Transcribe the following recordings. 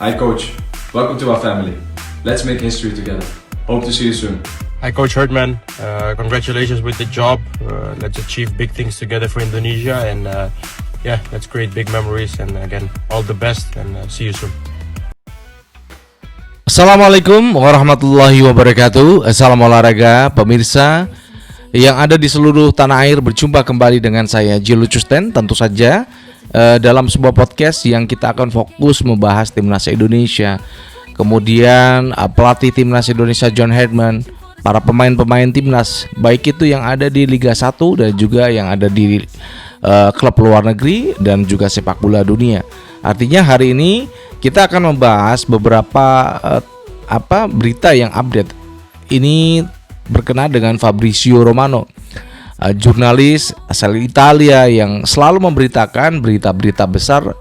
Hi coach, welcome to our family. Let's make history together. Hope to see you soon. Hi Coach Herdman, congratulations with the job. Let's achieve big things together for Indonesia and let's create big memories and again all the best and see you soon. Assalamualaikum warahmatullahi wabarakatuh. Salam olahraga pemirsa yang ada di seluruh tanah air. Berjumpa kembali dengan saya Jilu Custen. Tentu saja dalam sebuah podcast yang kita akan fokus membahas timnas Indonesia. Kemudian pelatih timnas Indonesia John Herdman, para pemain-pemain timnas, baik itu yang ada di Liga 1 dan juga yang ada di klub luar negeri dan juga sepak bola dunia. Artinya hari ini kita akan membahas beberapa berita yang update. Ini berkenaan dengan Fabrizio Romano, jurnalis asal Italia yang selalu memberitakan berita-berita besar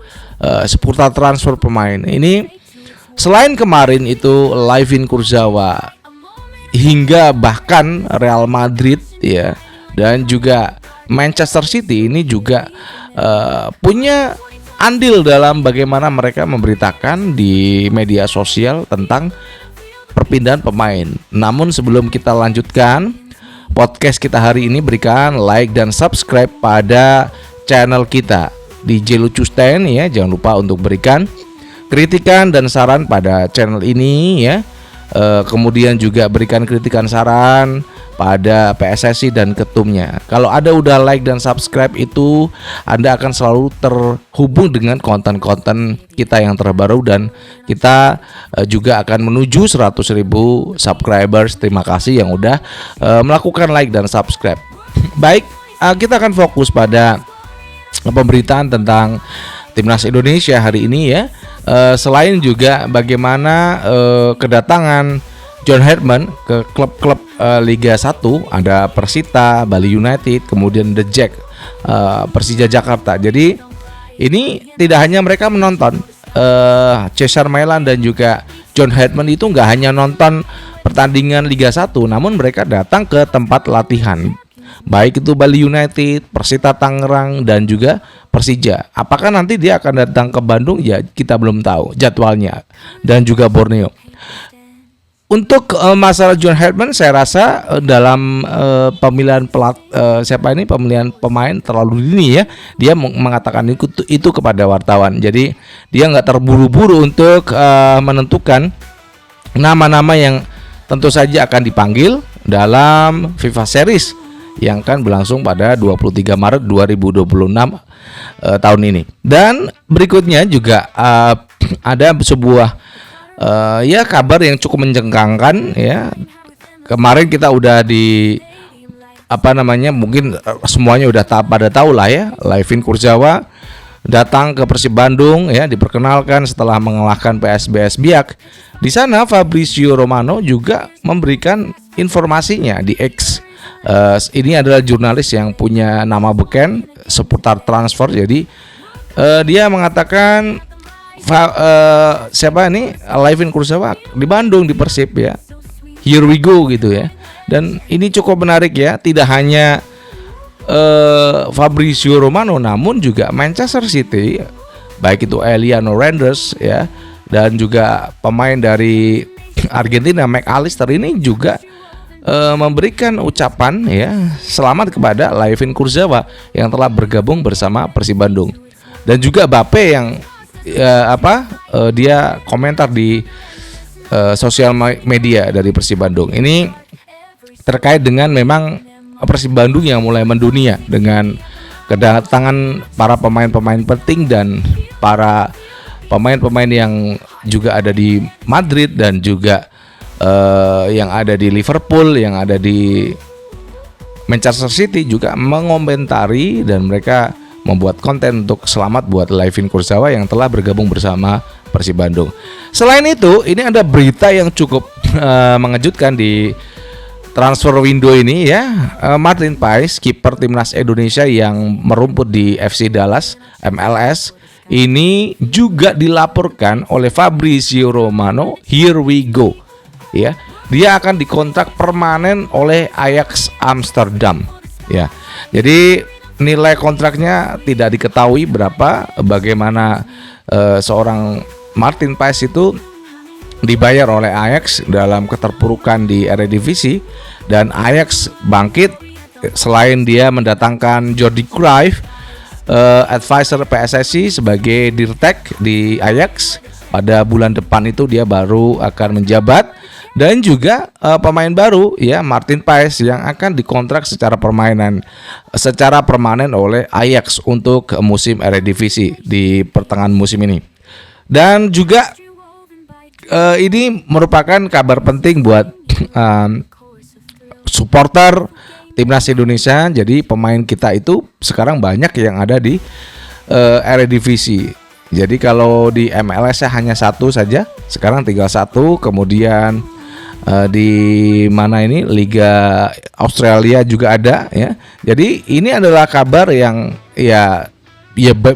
seputar transfer pemain. Ini selain kemarin itu Layvin Kurzawa, hingga bahkan Real Madrid ya, dan juga Manchester City ini juga punya andil dalam bagaimana mereka memberitakan di media sosial tentang perpindahan pemain. Namun sebelum kita lanjutkan podcast kita hari ini, berikan like dan subscribe pada channel kita di Jilu Custen ya. Jangan lupa untuk berikan kritikan dan saran pada channel ini ya. Kemudian juga berikan kritikan saran pada PSSI dan ketumnya. Kalau ada udah like dan subscribe itu, Anda akan selalu terhubung dengan konten-konten kita yang terbaru, dan kita juga akan menuju 100.000 subscribers. Terima kasih yang udah melakukan like dan subscribe. Baik, kita akan fokus pada pemberitaan tentang timnas Indonesia hari ini ya. Selain juga bagaimana kedatangan John Herdman ke klub-klub Liga 1, ada Persita, Bali United, kemudian The Jack, Persija Jakarta. Jadi ini tidak hanya mereka menonton, Cesar Mailan dan juga John Herdman itu nggak hanya nonton pertandingan Liga 1, namun mereka datang ke tempat latihan, baik itu Bali United, Persita Tangerang, dan juga Persija. Apakah nanti dia akan datang ke Bandung? Ya, kita belum tahu jadwalnya, dan juga Borneo. Untuk masalah John Herdman, saya rasa dalam pemilihan pemilihan pemain terlalu dini ya. Dia mengatakan itu kepada wartawan. Jadi dia nggak terburu-buru untuk menentukan nama-nama yang tentu saja akan dipanggil dalam FIFA Series yang akan berlangsung pada 23 Maret 2026 tahun ini. Dan berikutnya juga ada sebuah kabar yang cukup mencengangkan ya. Kemarin kita udah mungkin semuanya udah pada tahu lah ya, Layvin Kurzawa datang ke Persib Bandung ya, diperkenalkan setelah mengalahkan PSBS Biak. Di sana Fabrizio Romano juga memberikan informasinya di X. Ini adalah jurnalis yang punya nama beken seputar transfer. Jadi dia mengatakan Layvin Kurzawa di Bandung, di Persib ya. Here we go gitu ya. Dan ini cukup menarik ya. Tidak hanya Fabrizio Romano, namun juga Manchester City, baik itu Eliano Renders ya, dan juga pemain dari Argentina McAllister ini juga memberikan ucapan ya selamat kepada Layvin Kurzawa yang telah bergabung bersama Persib Bandung. Dan juga Bape yang dia komentar di sosial media dari Persib Bandung. Ini terkait dengan memang Persib Bandung yang mulai mendunia dengan kedatangan para pemain-pemain penting dan para pemain-pemain yang juga ada di Madrid dan juga yang ada di Liverpool, yang ada di Manchester City juga mengomentari, dan mereka membuat konten untuk selamat buat Layvin Kurzawa yang telah bergabung bersama Persib Bandung. Selain itu, ini ada berita yang cukup mengejutkan di transfer window ini ya. Martin Paes, kiper timnas Indonesia yang merumput di FC Dallas MLS, ini juga dilaporkan oleh Fabrizio Romano, here we go. Ya, dia akan dikontrak permanen oleh Ajax Amsterdam. Ya, jadi nilai kontraknya tidak diketahui berapa. Bagaimana seorang Martin Paes itu dibayar oleh Ajax dalam keterpurukan di Eredivisie, dan Ajax bangkit selain dia mendatangkan Jordi Cruyff, advisor PSSI sebagai Dirtek di Ajax. Pada bulan depan itu dia baru akan menjabat, dan juga pemain baru ya, Martin Paes, yang akan dikontrak secara permanen oleh Ajax untuk musim Eredivisie di pertengahan musim ini. Dan juga ini merupakan kabar penting buat supporter timnas Indonesia. Jadi pemain kita itu sekarang banyak yang ada di Eredivisie. Jadi kalau di MLS hanya satu saja, sekarang tinggal satu. Kemudian di mana ini, Liga Australia juga ada ya. Jadi ini adalah kabar yang ya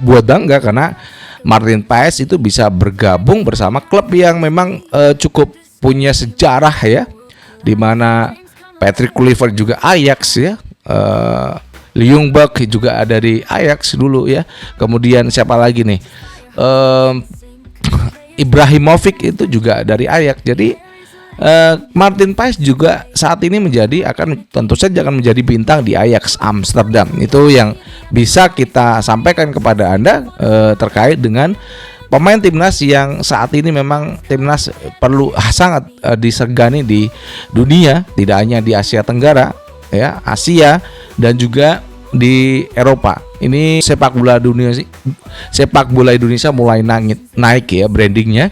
buat bangga, karena Martin Paes itu bisa bergabung bersama klub yang memang cukup punya sejarah ya, di mana Patrick Kluivert juga Ajax ya, Ljungberg juga ada di Ajax dulu ya. Kemudian siapa lagi nih, Ibrahimovic itu juga dari Ajax. Jadi Martin Paes juga saat ini tentu saja akan menjadi bintang di Ajax Amsterdam. Itu yang bisa kita sampaikan kepada Anda terkait dengan pemain timnas yang saat ini memang timnas perlu sangat disegani di dunia, tidak hanya di Asia Tenggara ya, Asia dan juga di Eropa. Ini sepak bola Indonesia mulai naik ya brandingnya,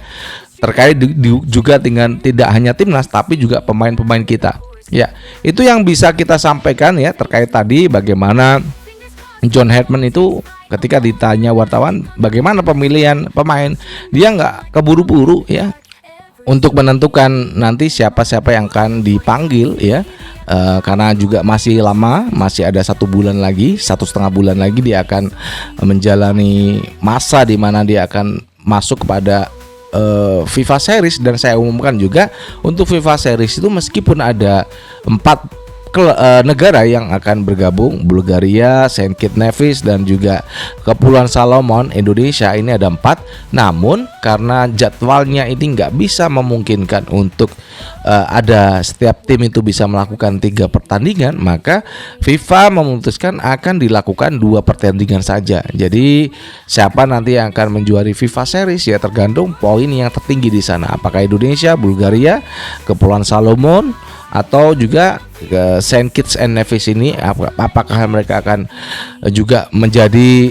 terkait juga dengan tidak hanya timnas tapi juga pemain-pemain kita. Ya, itu yang bisa kita sampaikan ya terkait tadi bagaimana John Herdman itu ketika ditanya wartawan bagaimana pemilihan pemain, dia nggak keburu-buru ya untuk menentukan nanti siapa-siapa yang akan dipanggil ya, karena juga masih lama, masih ada 1,5 bulan lagi dia akan menjalani masa di mana dia akan masuk kepada FIFA Series. Dan saya umumkan juga untuk FIFA Series itu meskipun ada 4 negara yang akan bergabung, Bulgaria, Saint Kitts Nevis dan juga Kepulauan Solomon, Indonesia, ini ada 4. Namun karena jadwalnya ini nggak bisa memungkinkan untuk ada setiap tim itu bisa melakukan 3 pertandingan, maka FIFA memutuskan akan dilakukan 2 pertandingan saja. Jadi siapa nanti yang akan menjuari FIFA Series ya tergantung poin yang tertinggi di sana, apakah Indonesia, Bulgaria, Kepulauan Solomon atau juga Saint Kitts and Nevis ini, apakah mereka akan juga menjadi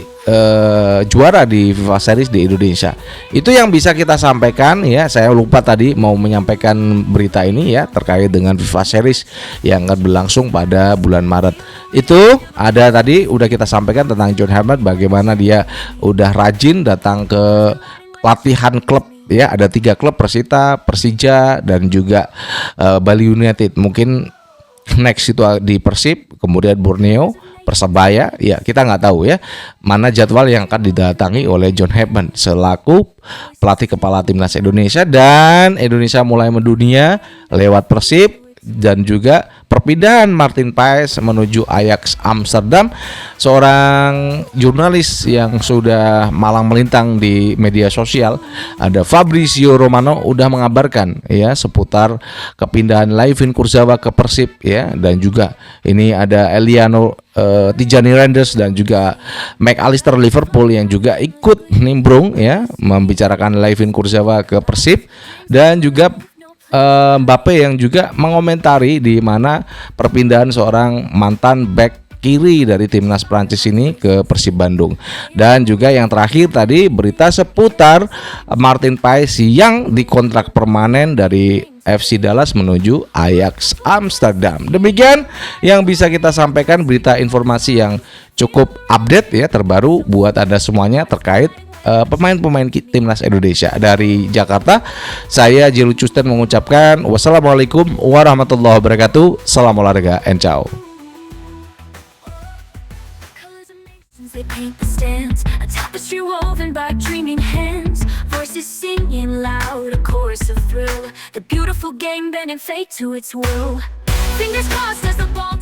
juara di FIFA Series di Indonesia. Itu yang bisa kita sampaikan ya. Saya lupa tadi mau menyampaikan berita ini ya terkait dengan FIFA Series yang akan berlangsung pada bulan Maret. Itu ada tadi udah kita sampaikan tentang John Herdman, bagaimana dia udah rajin datang ke latihan klub ya, ada 3 klub, Persita, Persija dan juga Bali United. Mungkin next itu di Persib, kemudian Borneo, Persebaya, ya kita nggak tahu ya mana jadwal yang akan didatangi oleh John Herdman selaku pelatih kepala timnas Indonesia. Dan Indonesia mulai mendunia lewat Persib dan juga perpindahan Martin Paes menuju Ajax Amsterdam. Seorang jurnalis yang sudah malang melintang di media sosial, ada Fabrizio Romano, udah mengabarkan ya seputar kepindahan Layvin Kurzawa ke Persib ya, dan juga ini ada Eliano Tijani Randers dan juga McAllister Liverpool yang juga ikut nimbrung ya membicarakan Layvin Kurzawa ke Persib, dan juga Mbappe yang juga mengomentari di mana perpindahan seorang mantan back kiri dari timnas Prancis ini ke Persib Bandung. Dan juga yang terakhir tadi berita seputar Martin Paes yang dikontrak permanen dari FC Dallas menuju Ajax Amsterdam. Demikian yang bisa kita sampaikan, berita informasi yang cukup update ya, terbaru buat Anda semuanya terkait pemain-pemain timnas Indonesia. Dari Jakarta, saya Jilu Custen mengucapkan wassalamualaikum warahmatullahi wabarakatuh. Salam olahraga and ciao. They paint the stands, a tapestry woven by dreaming hands. Voices singing loud, a chorus of thrill. The beautiful game bending fate to its will. Fingers crossed as the ball